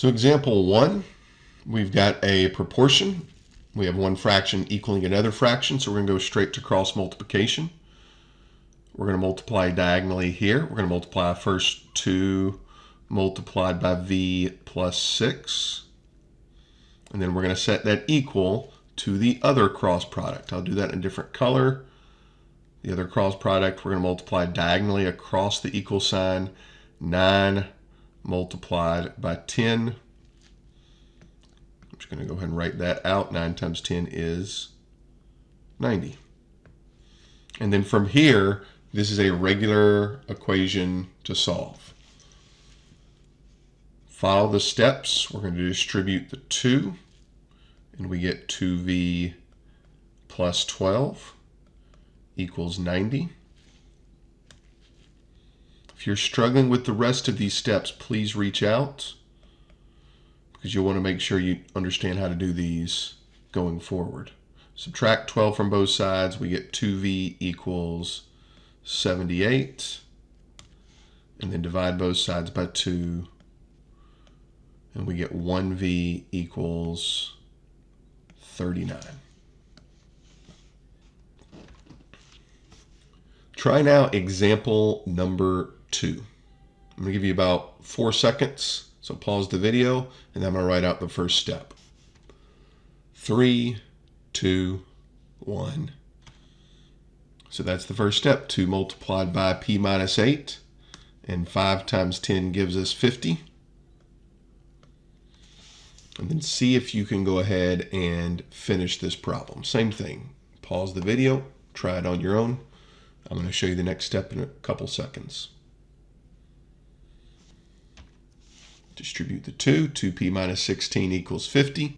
So example 1, we've got a proportion. We have one fraction equaling another fraction, so we're going to go straight to cross multiplication. We're going to multiply diagonally here. We're going to multiply first 2 multiplied by v plus 6. And then we're going to set that equal to the other cross product. I'll do that in a different color. The other cross product, we're going to multiply diagonally across the equal sign. 9 multiplied by 10. I'm just going to go ahead and write that out. 9 times 10 is 90. And then from here, this is a regular equation to solve. Follow the steps. We're going to distribute the 2, and we get 2v plus 12 equals 90. If you're struggling with the rest of these steps, please reach out, because you'll want to make sure you understand how to do these going forward. Subtract 12 from both sides, we get 2v equals 78. And then divide both sides by 2. And we get 1v equals 39. Try now example number 2. I'm going to give you about 4 seconds. So pause the video, and then I'm going to write out the first step. 3, 2, 1. So that's the first step. 2 multiplied by p minus 8. And 5 times 10 gives us 50. And then see if you can go ahead and finish this problem. Same thing. Pause the video. Try it on your own. I'm going to show you the next step in a couple seconds. Distribute the 2. 2p minus 16 equals 50.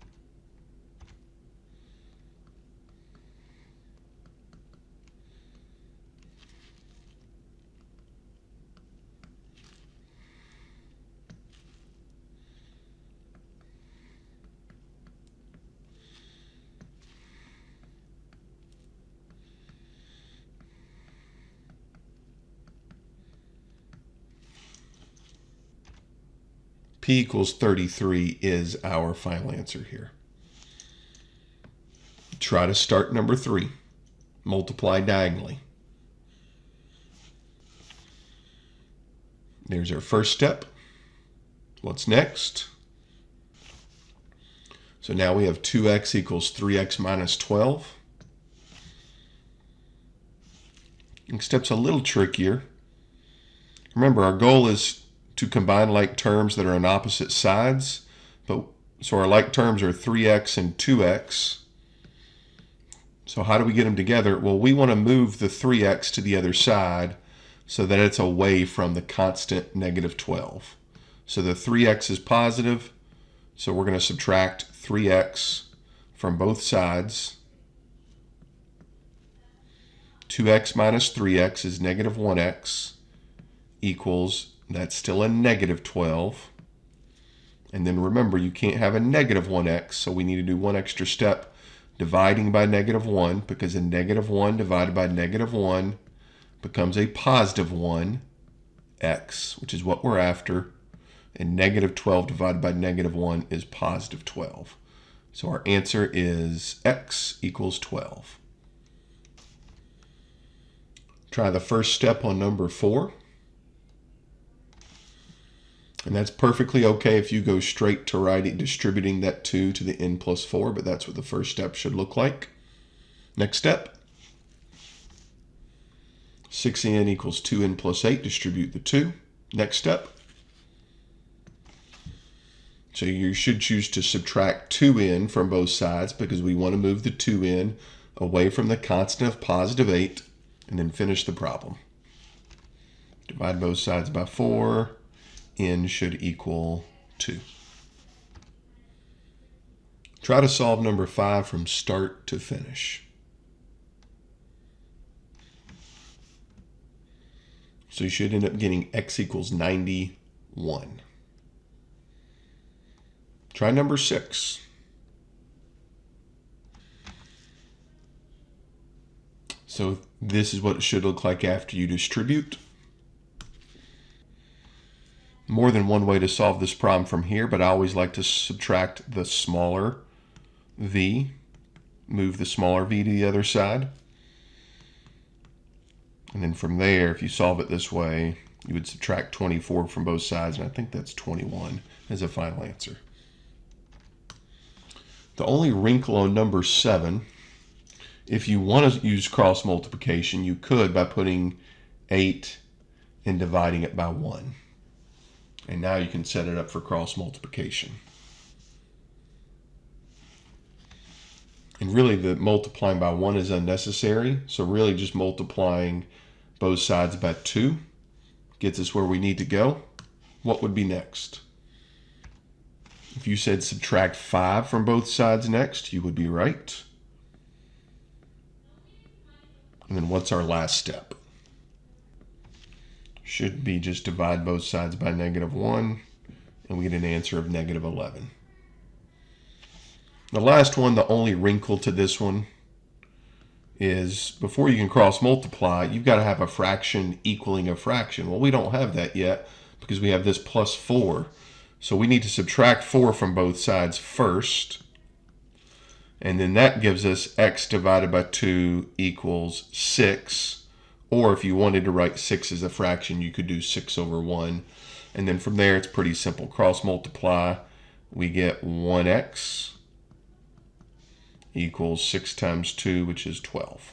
P equals 33 is our final answer here. Try to start number 3. Multiply diagonally. There's our first step. What's next? So now we have 2x equals 3x minus 12. Next step's a little trickier. Remember, our goal is to combine like terms that are on opposite sides. So our like terms are 3x and 2x. So how do we get them together? Well, we want to move the 3x to the other side so that it's away from the constant negative 12. So the 3x is positive, so we're going to subtract 3x from both sides. 2x minus 3x is negative 1x equals, that's still a negative 12. And then remember, you can't have a negative 1x, so we need to do one extra step, dividing by negative 1, because a negative 1 divided by negative 1 becomes a positive 1x, which is what we're after. And negative 12 divided by negative 1 is positive 12. So our answer is x equals 12. Try the first step on number 4. And that's perfectly okay if you go straight to writing, distributing that 2 to the n plus 4, but that's what the first step should look like. Next step. 6n equals 2n plus 8, distribute the 2. Next step. So you should choose to subtract 2n from both sides because we want to move the 2n away from the constant of positive 8, and then finish the problem. Divide both sides by 4. N should equal 2. Try to solve number 5 from start to finish. So you should end up getting x equals 91. Try number 6. So this is what it should look like after you distribute. more than one way to solve this problem from here, but I always like to subtract the smaller v, move the smaller v to the other side. And then from there, if you solve it this way, you would subtract 24 from both sides, and I think that's 21 as a final answer. The only wrinkle on number 7, if you want to use cross multiplication, you could by putting 8 and dividing it by 1. And now you can set it up for cross multiplication. And really the multiplying by 1 is unnecessary, so really just multiplying both sides by 2 gets us where we need to go. What would be next? If you said subtract 5 from both sides next, you would be right. And then what's our last step? Should be just divide both sides by -1, and we get an answer of -11. The last one, the only wrinkle to this one, is before you can cross multiply, you've got to have a fraction equaling a fraction. Well, we don't have that yet because we have this plus 4. So we need to subtract 4 from both sides first. And then that gives us x divided by 2 equals 6. Or if you wanted to write 6 as a fraction, you could do 6 over 1. And then from there, it's pretty simple. Cross multiply, we get 1x equals 6 times 2, which is 12.